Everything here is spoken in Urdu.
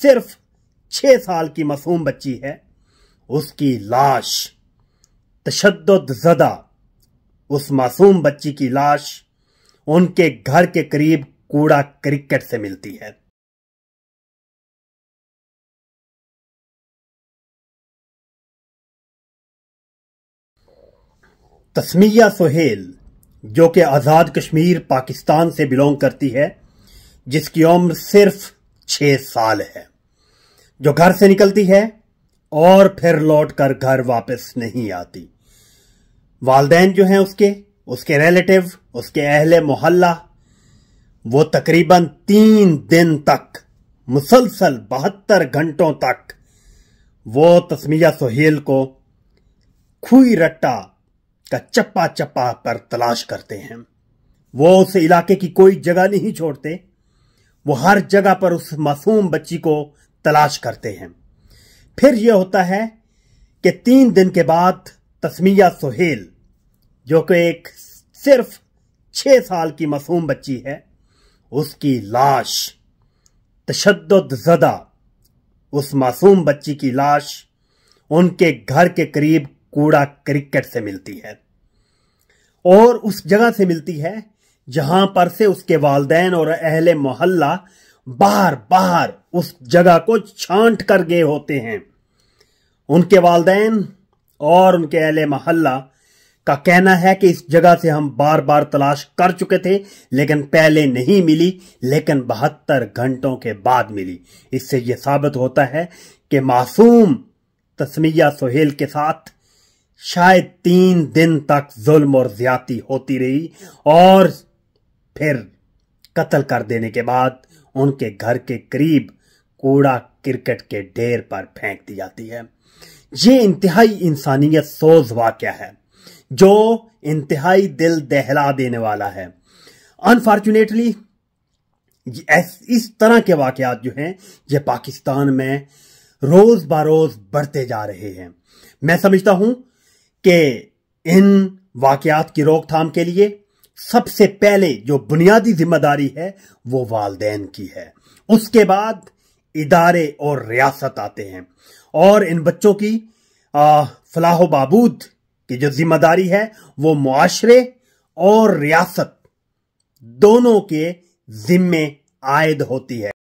صرف 6 سال کی معصوم بچی ہے، اس کی لاش تشدد زدہ اس معصوم بچی کی لاش ان کے گھر کے قریب کوڑا کرکٹ سے ملتی ہے۔ تسمیہ سہیل، جو کہ آزاد کشمیر پاکستان سے بلونگ کرتی ہے، جس کی عمر صرف 6 سال ہے، جو گھر سے نکلتی ہے اور پھر لوٹ کر گھر واپس نہیں آتی۔ والدین جو ہیں اس کے ریلیٹیو، اس کے اہل محلہ، وہ تقریباً 3 دن تک مسلسل 72 گھنٹوں تک وہ تسمیہ سہیل کو کھوئی رٹا کا چپا چپا پر تلاش کرتے ہیں۔ وہ اس علاقے کی کوئی جگہ نہیں چھوڑتے، وہ ہر جگہ پر اس معصوم بچی کو تلاش کرتے ہیں۔ پھر یہ ہوتا ہے کہ 3 دن کے بعد تسمیہ سہیل، جو کہ ایک صرف 6 سال کی معصوم بچی ہے، اس کی لاش تشدد زدہ اس معصوم بچی کی لاش ان کے گھر کے قریب کوڑا کرکٹ سے ملتی ہے، اور اس جگہ سے ملتی ہے جہاں پر سے اس کے والدین اور اہل محلہ بار بار اس جگہ کو چھانٹ کر گئے ہوتے ہیں۔ ان کے والدین اور ان کے اہل محلہ کا کہنا ہے کہ اس جگہ سے ہم بار بار تلاش کر چکے تھے، لیکن پہلے نہیں ملی، لیکن 72 گھنٹوں کے بعد ملی۔ اس سے یہ ثابت ہوتا ہے کہ معصوم تسمیہ سہیل کے ساتھ شاید 3 دن تک ظلم اور زیادتی ہوتی رہی، اور پھر قتل کر دینے کے بعد ان کے گھر کے قریب کوڑا کرکٹ کے ڈھیر پر پھینک دی جاتی ہے۔ یہ انتہائی انسانیت سوز واقعہ ہے جو انتہائی دل دہلا دینے والا ہے۔ انفارچونیٹلی اس طرح کے واقعات جو ہیں یہ پاکستان میں روز بروز بڑھتے جا رہے ہیں۔ میں سمجھتا ہوں کہ ان واقعات کی روک تھام کے لیے سب سے پہلے جو بنیادی ذمہ داری ہے وہ والدین کی ہے، اس کے بعد ادارے اور ریاست آتے ہیں، اور ان بچوں کی فلاح و بہبود کی جو ذمہ داری ہے وہ معاشرے اور ریاست دونوں کے ذمے عائد ہوتی ہے۔